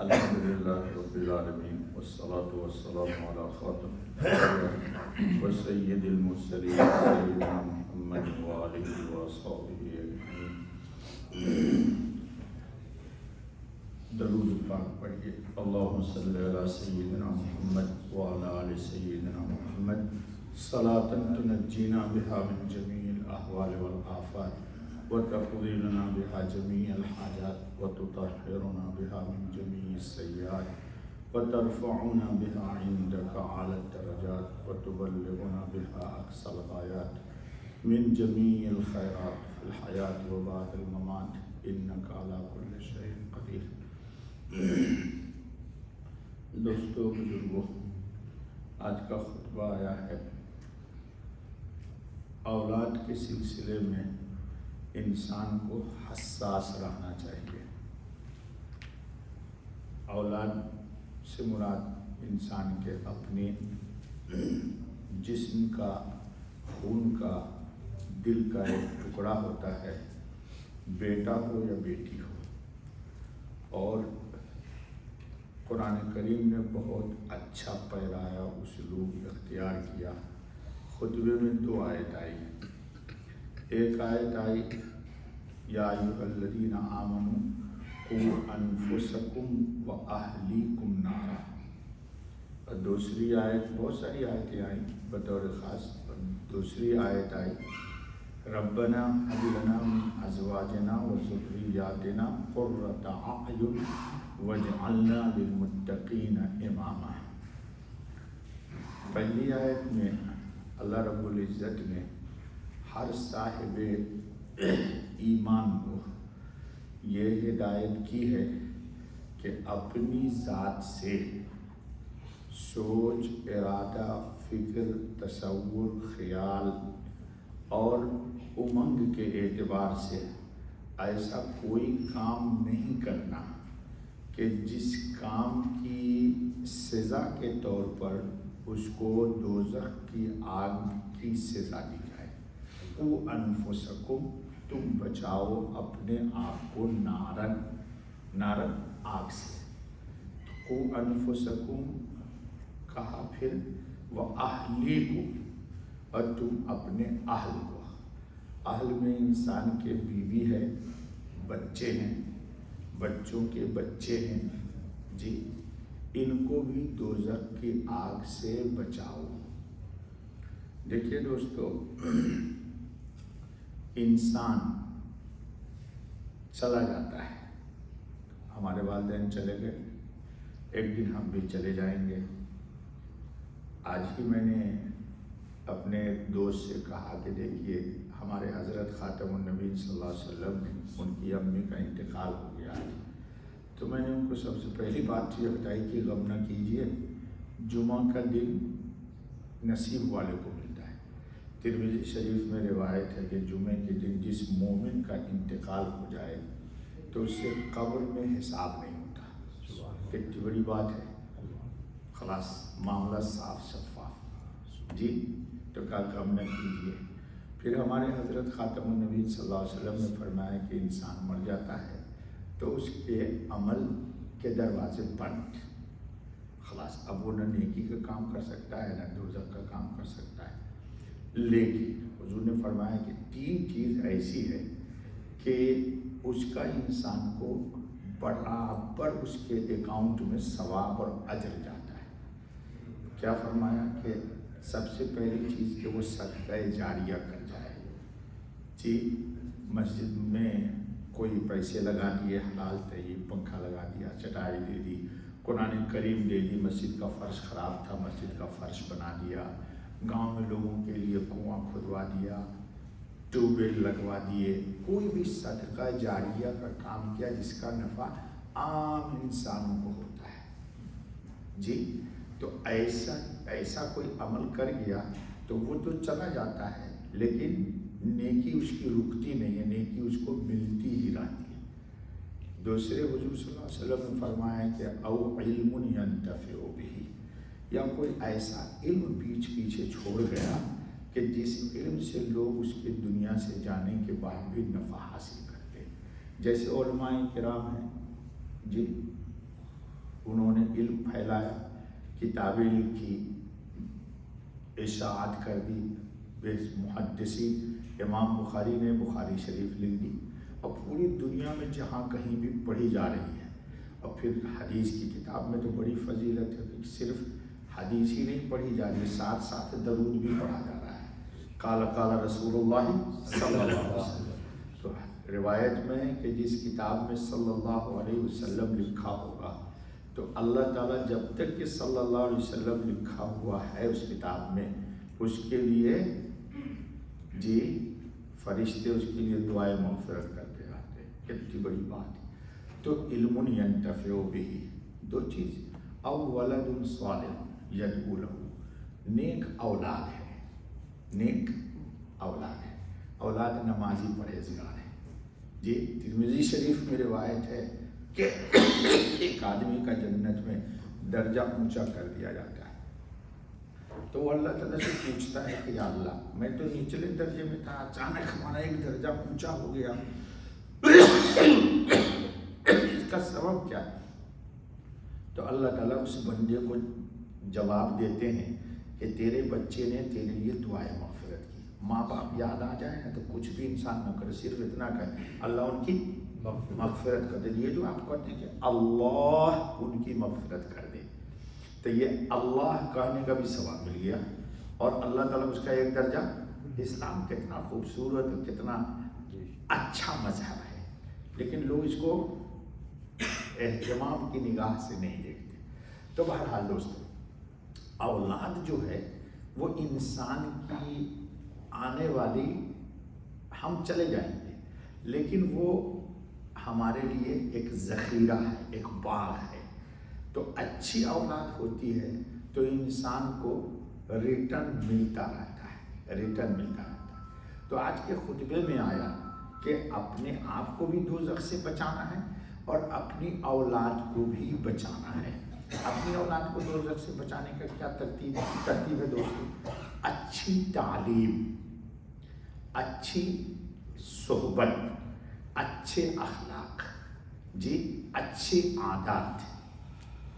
الحمدللہ رب العالمین والصلاة والسلام علی خاتم الانبیاء وسید المرسلین سیدنا محمد وآلہ وصحبہ اجمعین۔ درود پاک پڑھیے۔ اللہم صلی علی سیدنا محمد وعلی آل سیدنا محمد صلاۃ تنجینا بہا من جمیع الاحوال والآفات وتقضی لنا بہا جمیع الحاجات وتطہرنا بہا من جمیع السیئات وترفعنا بہا عندک اعلی الدرجات وتبلغنا بہا اقصی الغایات من جمیع الخیرات فی الحیاة وبعد الممات انک علی کل شیء قدیر۔ دوستو، بزرگوں، آج کا خطبہ آیا ہے اولاد کے سلسلے میں انسان کو حساس رہنا چاہیے۔ اولاد سے مراد انسان کے اپنے جسم کا، خون کا، دل کا ایک ٹکڑا ہوتا ہے، بیٹا ہو یا بیٹی ہو۔ اور قرآن کریم نے بہت اچھا پیرایا اسلوب اختیار کیا۔ خطبے میں 2 آیت آئی۔ ایک آیت آئی یا ایھا الذین آمنوا قوا انفسکم واہلیکم نارا، اور دوسری آیت، بہت ساری آیتیں آئیں، بطور خاص دوسری آیت آئی ربنا ھب لنا من ازواجنا وذریاتنا قرۃ اعین واجعلنا للمتقین اماما۔ پہلی آیت میں اللہ رب العزت نے ہر صاحب ایمان کو یہ ہدایت کی ہے کہ اپنی ذات سے سوچ، ارادہ، فکر، تصور، خیال اور امنگ کے اعتبار سے ایسا کوئی کام نہیں کرنا کہ جس کام کی سزا کے طور پر اس کو دوزخ کی آگ کی سزا دی جائے۔ قوا انفسکم، تم بچاؤ اپنے آپ کو نارن آگ سے۔ قوا انفسکم کہا، پھر واہلیکم، اور تم اپنے اہل کو۔ اہل میں انسان کے بیوی ہے، بچے ہیں، بچوں کے بچے ہیں، جی، ان کو بھی دوزخ کی آگ سے بچاؤ۔ دیکھیے دوستو، انسان چلا جاتا ہے، ہمارے والدین چلے گئے، ایک دن ہم بھی چلے جائیں گے۔ آج ہی میں نے اپنے ایک دوست سے کہا کہ دیکھیے ہمارے حضرت خاتم النبی صلی اللہ علیہ وسلم نے، ان کی امی کا انتقال ہو گیا ہے، تو میں نے ان کو سب سے پہلی بات یہ بتائی کہ غم نہ کیجیے، جمعہ کا دن نصیب والے کو ملتا ہے۔ ترمذی شریف میں روایت ہے کہ جمعے کے دن جس مومن کا انتقال ہو جائے تو اس سے قبر میں حساب نہیں ہوتا۔ کتنی بڑی بات ہے، خلاص معاملہ صاف شفاف، جی، تو کہا غم نہ کیجیے۔ پھر ہمارے حضرت خاتم النبی صلی اللہ علیہ وسلم نے فرمایا کہ انسان مر جاتا ہے تو اس کے عمل کے دروازے بند، خلاص اب وہ نہ نیکی کا کام کر سکتا ہے نہ دوزخ کا کام کر سکتا ہے۔ لیکن حضور نے فرمایا کہ 3 چیز ایسی ہے کہ اس کا انسان کو برابر اس کے اکاؤنٹ میں ثواب اور اجر جاتا ہے۔ کیا فرمایا کہ سب سے پہلی چیز کہ وہ صدقہ جاریہ کر جائے، جی، مسجد میں کوئی پیسے لگا دیے، حلال طیب، پنکھا لگا دیا، چٹائی دے دی، قرآن کریم دے دی، مسجد کا فرش خراب تھا، مسجد کا فرش بنا دیا، گاؤں میں لوگوں کے لیے کنواں کھدوا دیا، ٹیوب ویل لگوا دیے، کوئی بھی صدقہ جاریہ کا کام کیا جس کا نفع عام انسانوں کو ہوتا ہے، جی، تو ایسا کوئی عمل کر گیا تو وہ تو چلا جاتا ہے، لیکن نیکی اس کی رکتی نہیں ہے، نیکی اس کو ملتی ہی رہتی ہے۔ دوسرے حضور صلی اللہ علیہ وسلم نے فرمایا کہ او علم ینتفع بہ، یا کوئی ایسا علم پیچھے چھوڑ گیا کہ جس علم سے لوگ اس کے دنیا سے جانے کے بعد بھی نفع حاصل کرتے ہیں۔ جیسے علماء کرام ہیں، جی، علم پھیلایا، کتابیں لکھی، اشاعت کر دی، محدثین امام بخاری نے بخاری شریف لکھ دی، اور پوری دنیا میں جہاں کہیں بھی پڑھی جا رہی ہے۔ اور پھر حدیث کی کتاب میں تو بڑی فضیلت ہے کہ صرف حدیث ہی نہیں پڑھی جا رہی، ساتھ ساتھ درود بھی پڑھا جا رہا ہے۔ قال قال رسول اللہ صلی اللہ علیہ وسلم، تو روایت میں ہے کہ جس کتاب میں صلی اللہ علیہ وسلم لکھا ہوگا تو اللہ تعالیٰ جب تک کہ صلی اللہ علیہ وسلم لکھا ہوا ہے اس کتاب میں، اس کے لیے جی فرشتے اس کے لیے دعائیں مغفرت کرتے رہتے ہیں۔ کتنی بڑی بات ہے۔ تو علم ینتفع بہ، دو چیز، او ولد صالح یدعو لہ، نیک اولاد ہے، نیک اولاد ہے، اولاد نمازی پرہیزگار ہے۔ جی ترمذی شریف میں روایت ہے کہ ایک آدمی کا جنت میں درجہ اونچا کر دیا جاتا ہے، تو وہ اللہ تعالیٰ سے پوچھتا ہے کہ یا اللہ، میں تو نچلے درجے میں تھا، اچانک ہمارا ایک درجہ اونچا ہو گیا، اس کا سبب کیا ہے؟ تو اللہ تعالیٰ اس بندے کو جواب دیتے ہیں کہ تیرے بچے نے تیرے لیے دعائیں مغفرت کی۔ ماں باپ یاد آ جائے نا تو کچھ بھی انسان نہ کرے، صرف اتنا کرے اللہ ان کی مغفرت کر دے۔ یہ جو آپ کہتے ہیں کہ اللہ ان کی مغفرت کر دے، تو یہ اللہ کہنے کا بھی ثواب مل گیا، اور اللہ تعالیٰ اس کا ایک درجہ۔ اسلام کتنا خوبصورت اور کتنا اچھا مذہب ہے، لیکن لوگ اس کو اہتمام کی نگاہ سے نہیں دیکھتے۔ تو بہرحال دوستو، اولاد جو ہے وہ انسان کی آنے والی، ہم چلے جائیں گے لیکن وہ ہمارے لیے ایک ذخیرہ ہے، ایک باغ ہے۔ تو اچھی اولاد ہوتی ہے تو انسان کو ریٹرن ملتا رہتا ہے، ریٹرن ملتا رہتا ہے۔ تو آج کے خطبے میں آیا کہ اپنے آپ کو بھی دوزخ سے بچانا ہے اور اپنی اولاد کو بھی بچانا ہے۔ اپنی اولاد کو دوزخ سے بچانے کا کیا ترتیب ہے دوستو؟ اچھی تعلیم، اچھی صحبت، اچھے اخلاق، جی اچھی عادات،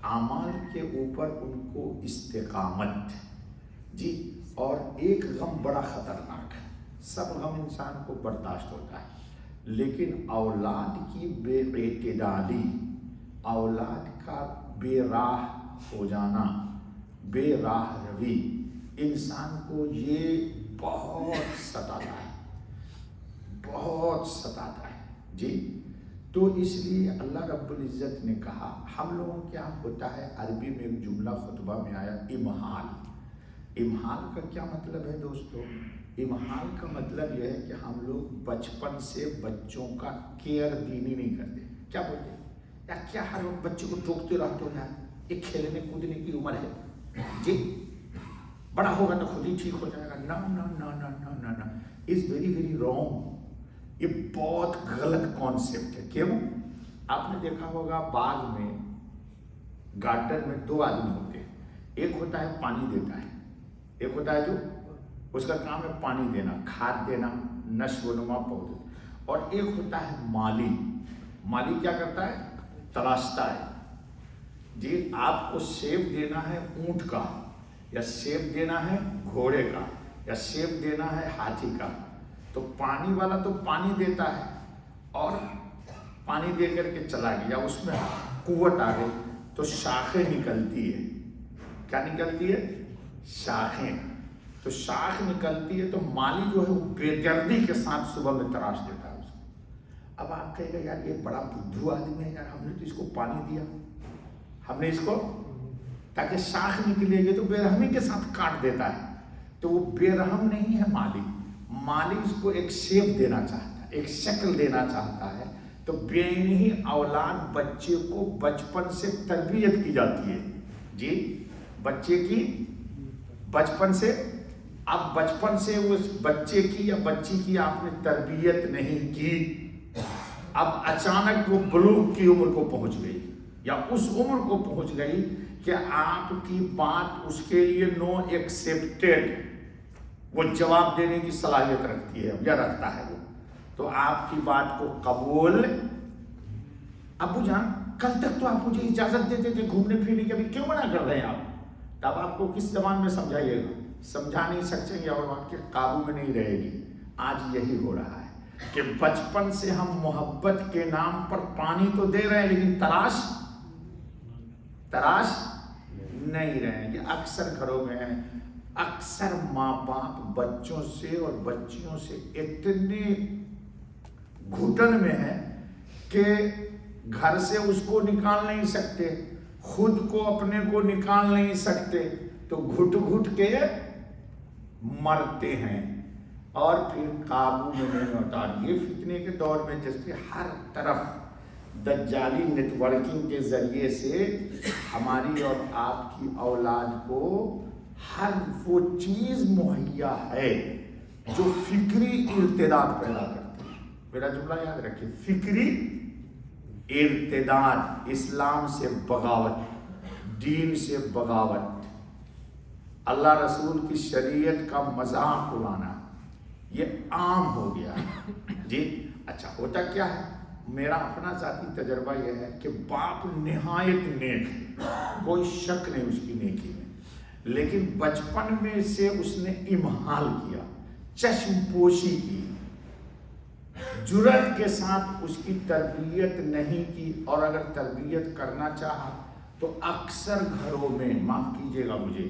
اعمال کے اوپر ان کو استقامت، جی۔ اور ایک غم بڑا خطرناک ہے، سب غم انسان کو برداشت ہوتا ہے، لیکن اولاد کی بے اعتدالی، اولاد کا بے راہ ہو جانا، بے راہ روی، انسان کو یہ بہت ستاتا ہے، بہت ستاتا ہے، جی۔ تو اس لیے اللہ رب العزت نے کہا، ہم لوگوں کے یہاں ہوتا ہے عربی میں ایک جملہ خطبہ میں آیا، امہال۔ امہال کا کیا مطلب ہے دوستو؟ امہال کا مطلب یہ ہے کہ ہم لوگ بچپن سے بچوں کا کیئر دینی نہیں کرتے۔ کیا بولتے ہیں یار، کیا ہر وقت بچے کو ٹوکتے رہتے ہو یار، یہ کھیلنے کودنے کی عمر ہے، جی بڑا ہوگا تو خود ہی ٹھیک ہو جائے گا۔ نا نا نا نا نا نا نا، از ویری ویری رانگ۔ یہ بہت غلط کانسیپٹ ہے۔ کیوں؟ آپ نے دیکھا ہوگا باغ میں، گارڈن میں دو آدمی ہوتے ہیں، ایک ہوتا ہے پانی دیتا ہے، ایک ہوتا ہے جو اس کا کام ہے پانی دینا، کھاد دینا، نشو و نما پودے، اور ایک ہوتا ہے مالی۔ مالی کیا کرتا ہے؟ تلاشتا ہے، جی آپ کو سیب دینا ہے اونٹ کا، یا سیب دینا ہے گھوڑے کا، یا سیب دینا ہے ہاتھی کا، تو پانی والا تو پانی دیتا ہے اور پانی دے کر کے چلا گیا، اس میں قوت آ گئی تو شاخیں نکلتی ہے۔ کیا نکلتی ہے؟ شاخیں۔ تو شاخ نکلتی ہے تو مالی جو ہے وہ بے دردی کے ساتھ صبح میں تراش دیتا ہے اس کو۔ اب آپ کہے گا یار یہ بڑا بدھو آدمی ہے یار، ہم نے تو اس کو پانی دیا، ہم نے اس کو، تاکہ شاخ نکلے گی تو بے رحمی کے ساتھ کاٹ دیتا ہے۔ تو وہ بے رحم نہیں ہے مالی، مالی اس کو ایک شیپ دینا چاہتا ہے، ایک شکل دینا چاہتا ہے۔ تو بے ہی اولاد بچے کو بچپن سے تربیت کی جاتی ہے، جی بچے کی بچپن سے۔ اب بچپن سے اس بچے کی یا بچی کی آپ نے تربیت نہیں کی، اب اچانک وہ بلوغ کی عمر کو پہنچ گئی، یا اس عمر کو پہنچ گئی کہ آپ کی بات اس کے لیے نو ایکسیپٹیڈ، وہ جواب دینے کی صلاحیت رکھتی ہے یا رکھتا ہے وہ، تو آپ کی بات کو قبول۔ ابو جان کل تک تو آپ مجھے اجازت دیتے تھے گھومنے پھرنے کی، ابھی کیوں منع کر رہے ہیں آپ؟ تب آپ کو کس زبان میں سمجھائیے گا؟ سمجھا نہیں سکیں گے اور آپ کے قابو میں نہیں رہے گی۔ آج یہی ہو رہا ہے کہ بچپن سے ہم محبت کے نام پر پانی تو دے رہے ہیں لیکن تلاش نہیں رہے گی۔ اکثر گھروں میں ہے، اکثر ماں باپ بچوں سے اور بچیوں سے اتنے گھٹن میں ہے کہ گھر سے اس کو نکال نہیں سکتے، خود کو اپنے کو نکال نہیں سکتے، تو گھٹ گھٹ کے مرتے ہیں اور پھر قابو میں نہیں ہوتا۔ یہ فتنے کے دور میں جس کے ہر طرف دجالی نیٹ ورکنگ کے ذریعے سے ہماری اور آپ کی اولاد کو ہر وہ چیز مہیا ہے جو فکری ارتداد پیدا کرتی ہے۔ میرا جملہ یاد رکھیے، فکری ارتداد، اسلام سے بغاوت، دین سے بغاوت، اللہ رسول کی شریعت کا مذاق اڑانا، یہ عام ہو گیا ہے۔ جی اچھا، ہوتا کیا ہے؟ میرا اپنا ذاتی تجربہ یہ ہے کہ باپ نہایت نیک ہے، کوئی شک نہیں اس کی نیکی میں، لیکن بچپن میں سے اس نے امہال کیا، چشم پوشی کی، جرأت کے ساتھ اس کی تربیت نہیں کی، اور اگر تربیت کرنا چاہا تو اکثر گھروں میں، معاف کیجیے گا مجھے،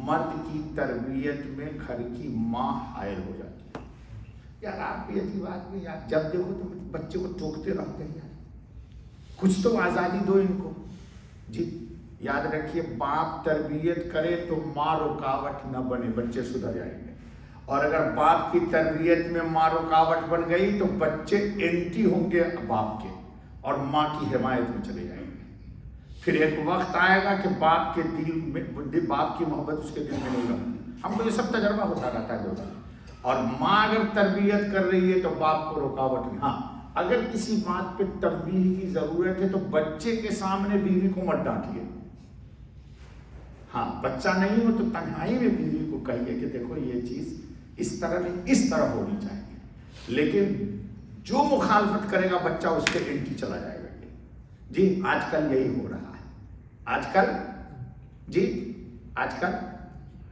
مرد کی تربیت میں گھر کی ماں حائل ہو جاتی ہے۔ یار آپ بھی ایسی بات نہیں، یار جب دیکھو تو بچے کو ٹوکتے رہتے ہیں، یار کچھ تو آزادی دو ان کو۔ جی یاد رکھیے، باپ تربیت کرے تو ماں رکاوٹ نہ بنے، بچے سدھر جائیں گے، اور اگر باپ کی تربیت میں ماں رکاوٹ بن گئی تو بچے اینٹی ہوں گے باپ کے اور ماں کی حمایت میں چلے جائیں گے۔ پھر ایک وقت آئے گا کہ باپ کے دل میں، باپ کی محبت اس کے دل میں نہیں رہتی۔ ہم کو یہ سب تجربہ ہوتا رہتا ہے دوستوں۔ اور ماں اگر تربیت کر رہی ہے تو باپ کو رکاوٹ نہیں۔ ہاں اگر کسی بات پہ تنبیہ کی ضرورت ہے تو بچے کے سامنے بیوی کو مت ڈانٹیے۔ ہاں بچہ نہیں ہو تو تنہائی میں بیوی کو کہیے کہ دیکھو یہ چیز اس طرح نہیں، اس طرح ہونی چاہیے، لیکن جو مخالفت کرے گا بچہ اس کے اینٹی چلا جائے گا۔ جی آج کل یہی ہو رہا ہے، آج کل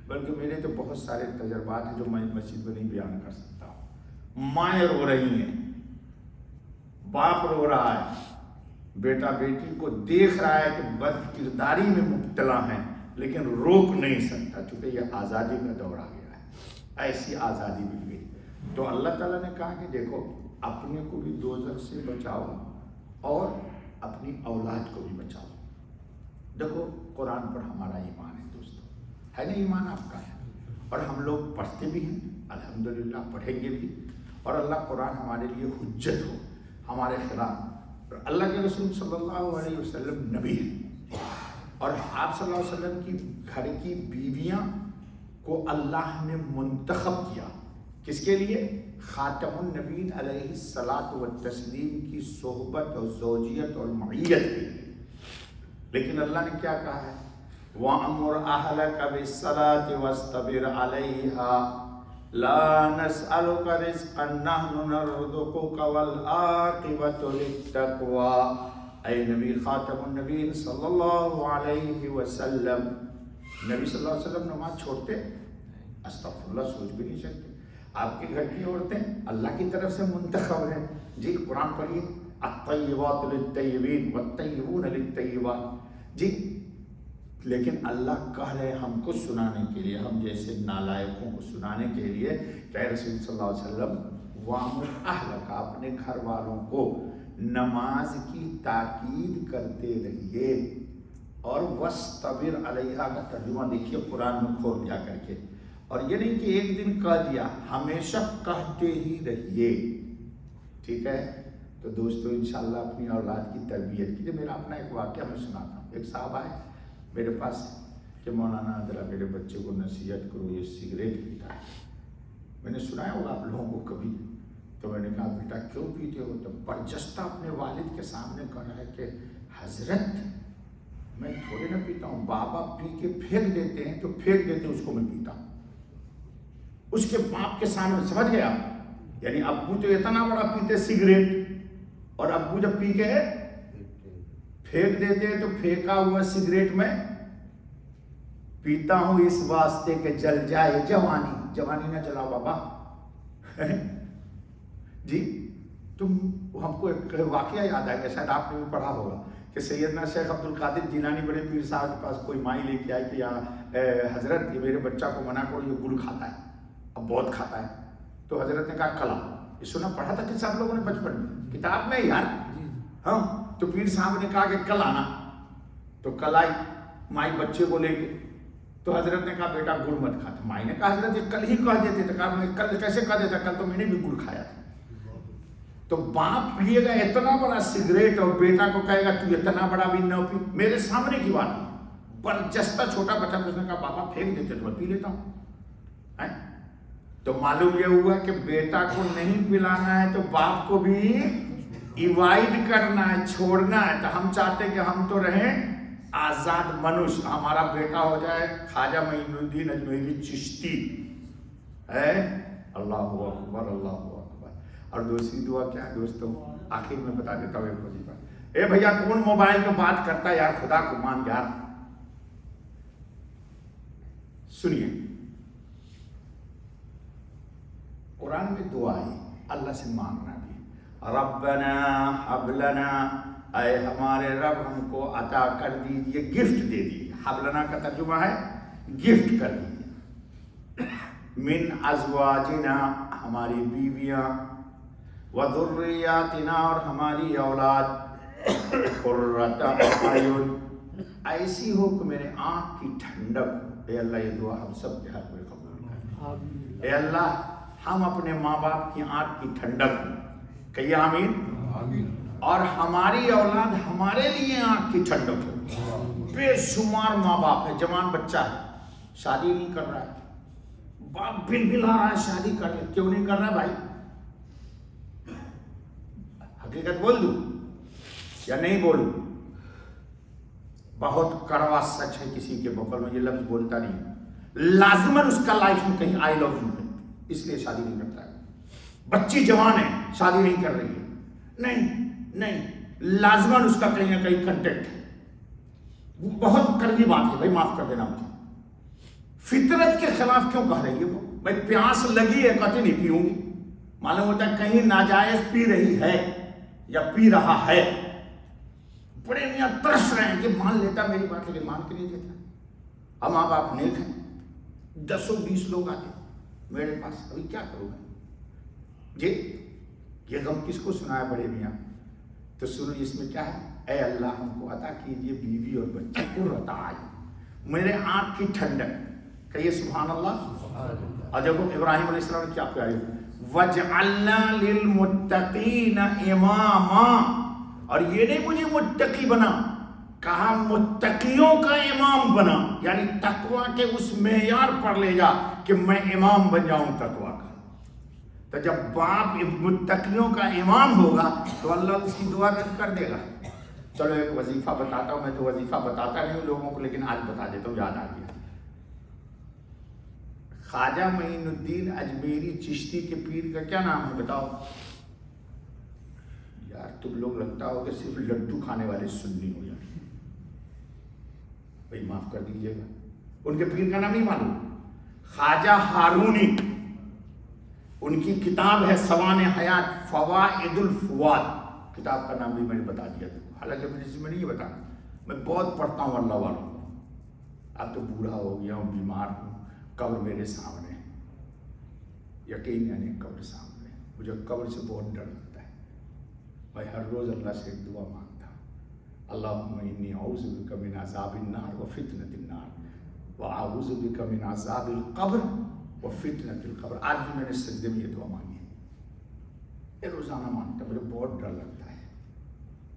بلکہ میرے تو بہت سارے تجربات ہیں جو میں مسجد میں نہیں بیان کر سکتا ہوں۔ مائیں رو رہی ہیں، باپ رو رہا ہے، بیٹا بیٹی کو دیکھ رہا ہے کہ بد کرداری میں مبتلا ہیں، لیکن روک نہیں سکتا چونکہ یہ آزادی کا دور آ گیا ہے، ایسی آزادی مل گئی۔ تو اللہ تعالیٰ نے کہا کہ دیکھو اپنے کو بھی دوزخ سے بچاؤ اور اپنی اولاد کو بھی بچاؤ۔ دیکھو قرآن پر ہمارا ایمان ہے دوستو، ہے نا؟ ایمان آپ کا ہے، اور ہم لوگ پڑھتے بھی ہیں، الحمدللہ پڑھیں گے بھی، اور اللہ قرآن ہمارے لیے حجت ہو ہمارے خلاف۔ اور اللہ کے رسول صلی اللہ علیہ وسلم نبی ہیں، اور آپ صلی اللہ علیہ وسلم کی گھر کی بیویاں کو اللہ نے منتخب کیا، کس کے لیے؟ خاتم النبیین علیہ الصلاۃ والتسلیم کی صحبت اور زوجیت اور معیت کے لیے۔ لیکن اللہ نے کیا کہا ہے؟ وَأَمُرْ أَهْلَكَ بِالصَّلَاةِ وَاصْطَبِرْ عَلَيْهَا لَا نَسْأَلُكَ رِزْقًا نَحْنُ نَرْزُقُكَ وَالْعَاقِبَةُ لِلتَّقْوَىٰ۔ اے نبی خاتم النبیین صلی اللہ علیہ وسلم، نبی صلی اللہ علیہ وسلم نماز چھوڑتے؟ استغفر اللہ، سوچ بھی نہیں سکتے۔ آپ کے گھر کی عورتیں اللہ کی طرف سے منتخب ہیں۔ جی قرآن پڑھیے، الطیبات للطیبین والطیبون للطیبات۔ جی لیکن اللہ کہہ رہے ہم کو سنانے کے لیے، ہم جیسے نالائقوں کو سنانے کے لیے کہ رسول صلی اللہ علیہ وسلم وَأَمُرْ أَهْلَكَ، اپنے گھر والوں کو نماز کی تاکید کرتے رہیے، اور وَاسْطَبِرْ عَلَيْهَا کا ترجمہ دیکھیے قرآن میں کھول جا کر کے، اور یہ نہیں کہ ایک دن کہہ دیا، ہمیشہ کہتے ہی رہیے، ٹھیک ہے؟ تو دوستو انشاءاللہ اپنی اولاد کی تربیت کیجیے۔ میرا اپنا ایک واقعہ میں سناتا ہوں۔ ایک صاحب آئے میرے پاس کہ مولانا ذرا میرے بچے کو نصیحت کرو، یہ سگریٹ پیتا ہے۔ میں نے سنا ہوگا آپ لوگوں کو کبھی، تو میں نے کہا بیٹا کیوں پیتے ہو؟ تو برجستہ اپنے والد کے سامنے کہہ رہا ہے کہ حضرت میں تھوڑے نہ پیتا ہوں، بابا پی کے پھینک دیتے ہیں تو پھینک دیتے ہیں، اس کو میں پیتا ہوں۔ اس کے باپ کے سامنے، سمجھ گیا؟ یعنی ابو تو اتنا بڑا پیتے سگریٹ، اور ابو جب پی کے پھینک دیتے ہیں تو پھینکا ہوا سگریٹ میں پیتا ہوں اس واسطے کہ جل جائے جوانی. جوانی نہ جلاؤ بابا. جی تم ہم کو ایک واقعہ یاد آ گیا, شاید آپ نے بھی پڑھا ہوگا کہ سیدنا شیخ عبد القادر جیلانی بڑے پیر صاحب کے پاس کوئی مائی لے کے آئی کہ یہاں حضرت یہ میرے بچہ کو منع کرو, یہ گل کھاتا ہے, اب بہت کھاتا ہے. تو حضرت نے کہا کلا. یہ سنا پڑھا تھا کہ سب لوگوں نے بچپن میں کتاب میں یار. ہاں تو پیر صاحب نے کہا کہ کل آنا. تو کل آئی مائی بچے کو لے کے. تو حضرت نے کہا بیٹا گڑ مت کھا. مائی نے کہا حضرت یہ کل ہی کہہ دیتے. تو کہا میں کل کیسے کہہ دیتا, کل تو میں نے بھی گڑ کھایا تھا. تو باپ پیے گا اتنا بڑا سگریٹ اور بیٹا کو کہے گا تو اتنا بڑا بھی نہ پی. میرے سامنے کی بات ہے, برجستہ چھوٹا بچہ. اس نے کہا پاپا پھینک دیتے تو میں پی لیتا ہوں. تو معلوم یہ ہوا کہ بیٹا کو نہیں پلانا ہے تو باپ کو بھی ایوائڈ کرنا ہے, چھوڑنا ہے. تو ہم چاہتے کہ ہم تو رہیں آزاد منوش. ہمارا بیٹا ہو جائے خواجہ معین الدین اجمیری چشتی ہے. اللہ اکبر اللہ اکبر. اور دوسری دعا کیا ہے دوستوں, آخر میں بتا دیتا ہوں ایک وظیفہ. اے بھیا کون موبائل میں بات کرتا ہے یار, خدا کو مان یار. سنیے قرآن میں دعا ہے اللہ سے مانگنا بھی. ربنا حب لنا, اے ہمارے رب ہم کو عطا کر دیجیے, گفٹ دے دیجیے. حب لنا کا ترجمہ ہے گفٹ کر دیجیے. من ازواجنا, ہماری بیویاں, وذریاتنا, اور ہماری اولاد, قرۃ اعین, ایسی ہو کہ میرے آنکھ کی ٹھنڈک ہو. اے اللہ یہ دعا ہم سب کے حق میں قبول کر. اے اللہ ہم اپنے ماں باپ کی آنکھ کی ٹھنڈک ہو. کہیے آمین. اور ہماری اولاد ہمارے لیے آنکھ کی ٹھنڈک ہو. بے شمار ماں باپ ہے, جوان بچہ ہے شادی نہیں کر رہا ہے, باپ بل بلا رہا ہے شادی کر لے. کیوں نہیں کر رہا بھائی؟ حقیقت بول دوں یا نہیں بولوں؟ بہت کڑوا سچ ہے, کسی کے بقول میں یہ لفظ بولتا نہیں, لازماً اس کا لائف میں کہیں آئی لو یو ہے, اس لیے شادی نہیں کرتا ہے. بچی جوان ہے شادی نہیں کر رہی ہے, نہیں لازماً اس کا کہیں نہ کہیں کنٹیکٹ ہے. بہت کڑوی بات ہے بھائی, معاف کر دینا مجھے. فطرت کے خلاف کیوں کہہ رہی ہے وہ؟ بھائی پیاس لگی ہے, کہتے نہیں پیوں گی. معلوم ہوتا ہے کہیں ناجائز پی رہی ہے یا پی رہا ہے. بڑے میاں ترس رہے ہیں کہ مان لیتا میری بات, لیکن مان کے نہیں دیتا. اب ماں باپ نیک ہیں, 10-20 لوگ آتے میرے پاس, ابھی کیا کروں میں جی؟ یہ غم کس کو سنا ہے بڑے میاں؟ تو سنو اس میں کیا ہے. اے اللہ ہم کو عطا کیجیے بیوی اور بچے کو رتاج, میرے آنکھ کی ٹھنڈک. کہیے سبحان اللہ. اور دیکھو ابراہیم علیہ السلام نے کیا پیاری, وَجْعَلْنَا لِلْمُتَّقِينَ إِمَامًا. اور یہ نہیں مجھے متقی بنا, کہا متقیوں کا امام بنا, یعنی تقوی کے اس معیار پر لے جا کہ میں امام بن جاؤں تقوی کا. تو جب باپ متقیوں کا امام ہوگا تو اللہ اس کی دعا رد کر دے گا. چلو ایک وظیفہ بتاتا ہوں. میں تو وظیفہ بتاتا نہیں ہوں لوگوں کو, لیکن آج بتا دیتا ہوں, یاد آ گیا. خواجہ معین الدین اجمیری چشتی کے پیر کا کیا نام ہے بتاؤ یار؟ تم لوگ لگتا ہو کہ صرف لڈو کھانے والے سنی ہو جائیں. بھائی معاف کر دیجیے گا, ان کے پیر کا نام نہیں معلوم. خواجہ ہارونی, ان کی کتاب ہے سوانح حیات فوائد الفواد. کتاب کا نام بھی میں نے بتا دیا تھا, حالانکہ میں نہیں بتانا, میں بہت پڑھتا ہوں اللہ والوں کو. اب تو بوڑھا ہو گیا ہوں, بیمار ہوں, قبر میرے سامنے, یقین یعنی قبر سامنے. مجھے قبر سے بہت ڈر لگتا ہے. میں ہر روز اللہ سے ایک دعا مانگتا ہوں, اللہم انی اعوذ بک من عذاب النار وفتنۃ النار واعوذ بک من عذاب القبر وفتنۃ القبر. آج بھی میں نے سجدے میں یہ دعا مانگی ہے, یہ روزانہ مانگتا. مجھے بہت ڈر لگتا ہے,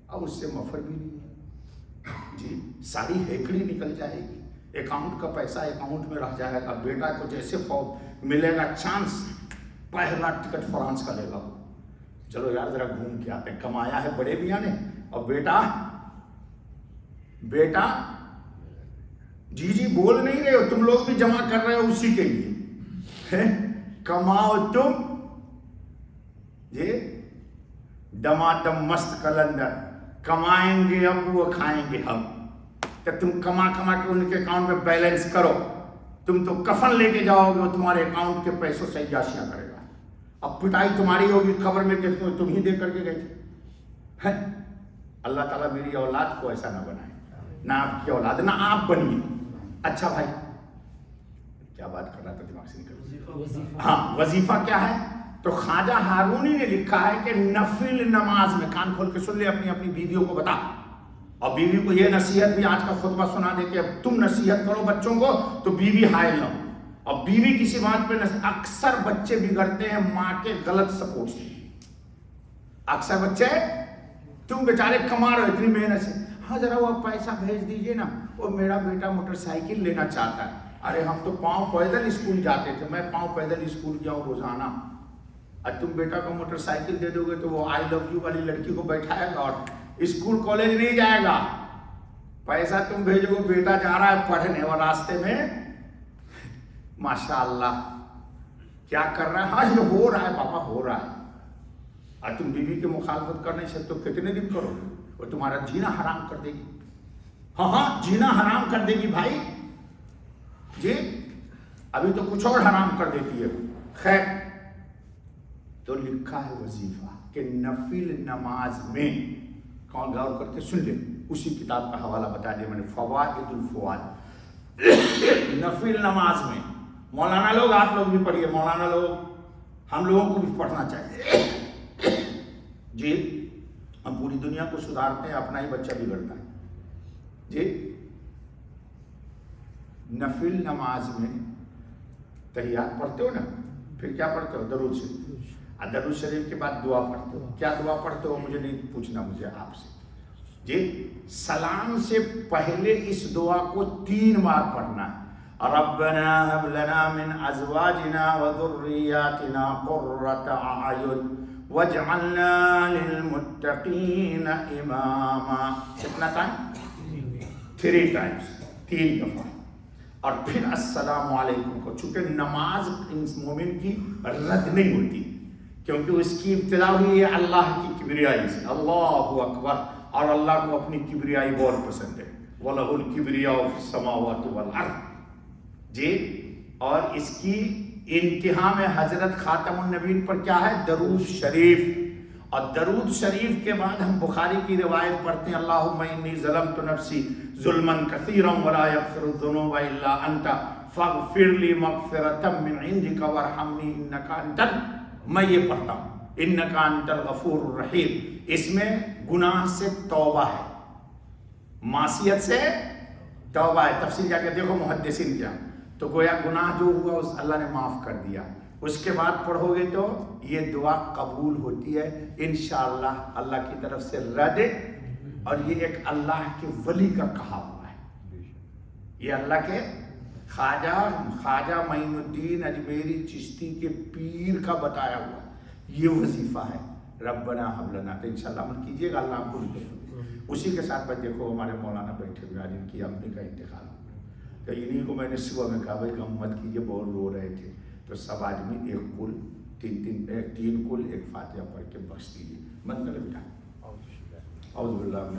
اب اس سے مفر بھی نہیں ہے جی. ساری ہیکڑی نکل جائے گی, اکاؤنٹ کا پیسہ اکاؤنٹ میں رہ جائے گا. بیٹا کو جیسے ملے گا چانس, پہلا ٹکٹ فرانس کا لے گا. چلو یار ذرا گھوم کے آتے, کمایا ہے بڑے میاں نے. اور بیٹا جی بول نہیں رہے ہو, تم لوگ بھی جمع کر رہے ہو اسی کے لیے. کماؤ تم یہ ڈماڈم مست کلندر, کمائیں گے اب وہ کھائیں گے ہم، کہ تم کما کے ان کے اکاؤنٹ میں بیلنس کرو، تم تو کفن لے کے جاؤ گے، وہ تمہارے اکاؤنٹ کے پیسوں سے عیاشیاں کرے گا، اب پٹائی تمہاری ہوگی قبر میں کہ تم ہی دے کر کے گئے تھے۔ اللہ تعالیٰ میری اولاد کو ایسا نہ بنائے، نہ آپ کی اولاد، نہ آپ بنیے۔ اچھا بھائی، کیا بات کر رہا تھا، دماغ سے نکل۔ ہاں، وظیفہ کیا ہے؟ تو خواجہ ہارونی نے لکھا ہے کہ نفل نماز میں، کان کھول کے سن لے، اپنی بیویوں کو بتا، اور بیوی کو یہ نصیحت بھی آج کا خطبہ سنا دے کہ اب تم نصیحت کرو بچوں کو تو بیوی حائل نہ ہو، اور بیوی کسی بات پہ اکثر بچے بگڑتے ہیں ماں کے غلط سپورٹ سے۔ اکثر بچے، تم بیچارے کما رہے ہو اتنی محنت سے، ہاں ذرا وہ پیسہ بھیج دیجئے نا، وہ میرا بیٹا موٹر سائیکل لینا چاہتا ہے۔ ارے ہم تو پاؤں پیدل اسکول جاتے تھے، میں پاؤں پیدل اسکول جاؤں روزانہ، اور تم بیٹا کو موٹر سائیکل دے دو گے تو وہ آئی لو یو والی لڑکی کو بیٹھائے گا اور اسکول کالج نہیں جائے گا۔ پیسہ تم بھیجو گے، بیٹا جا رہا ہے پڑھنے اور راستے میں ماشاءاللہ کیا کر رہا ہے، ہاں یہ ہو رہا ہے پاپا، ہو رہا ہے، اور تم بیوی کی مخالفت کر نہیں سکتے، کتنے دن کرو گے؟ وہ تمہارا جینا حرام کر دے گی۔ ہاں جینا حرام کر دے گی بھائی جی، ابھی تو کچھ اور حرام کر دیتی ہے۔ خیر، تو لکھا ہے وظیفہ کہ نفل نماز میں، کون غور کر کے سن لے، اسی کتاب کا حوالہ بتا دیا میں نے، فوائد الفوائد، نفل نماز میں، مولانا لوگ، آپ لوگ بھی پڑھیے، مولانا لوگ، ہم لوگوں کو بھی پڑھنا چاہیے جی۔ ہم پوری دنیا کو سدھارتے ہیں، اپنا ہی بچہ بگڑتا ہے جی۔ نفل نماز میں تحیات پڑھتے ہو نا، پھر کیا پڑھتے ہو؟ درود شریف، اور درود شریف کے بعد دعا پڑھتے ہو۔ کیا دعا پڑھتے ہو مجھے نہیں پوچھنا، مجھے آپ سے جی۔ سلام سے پہلے اس دعا کو 3 بار پڑھنا ہے، ربنا هب لنا من ازواجنا وذرياتنا قرة اعين واجعلنا للمتقین اماما۔ کتنا ٹائم؟ 3 ٹائمز، 3 دفعہ، اور پھر السلام علیکم کو۔ چونکہ نماز مومن کی رد نہیں ہوتی، کیونکہ اس کی ابتدا ہوئی ہے اللہ کی کبریائی سے، اللہ اکبر، اور اللہ کو اپنی کبریائی بہت پسند ہے، وَلَهُ الْكِبْرِيَاءُ فِي السَّمَاوَاتِ وَالْأَرْضِ جی۔ اور اس کی انتہا میں حضرت خاتم النبیین پر کیا ہے؟ درود شریف، اور درود شریف کے بعد ہم بخاری کی روایت پڑھتے ہیں، اللہم انی ظلمت نفسی ظلما کثیرا ولا یغفر الذنوب الا انت فاغفر لی مغفرۃ من عندک وارحمنی انک انت، میں یہ پڑھتا ہوں، انک انت الغفور الرحیم۔ اس میں گناہ سے توبہ ہے، معصیت سے توبہ ہے، تفسیر جا کے دیکھو محدثین کیا، تو گویا گناہ جو ہوا اس اللہ نے معاف کر دیا۔ اس کے بعد پڑھو گے تو یہ دعا قبول ہوتی ہے انشاءاللہ اللہ کی طرف سے رد، اور یہ ایک اللہ کے ولی کا کہا ہوا ہے، یہ اللہ کے خواجہ معین الدین اجمیری چشتی کے پیر کا بتایا ہوا یہ وظیفہ ہے، ربنا حب لنا، تو انشاءاللہ عمل کیجئے گا، اللہ آپ کو بھی۔ اسی کے ساتھ بس دیکھو ہمارے مولانا بیٹھے ہوئے، جن کی امی کا انتقال ہو، تو انہیں کو میں نے صبح میں کہا بھائی کم مت کیجیے، بہت رو رہے تھے، تو سب آدمی ایک کل 3 کل ایک فاتحہ پڑھ کے بخش دیجیے، من کر بیٹا۔ اعوذ باللہ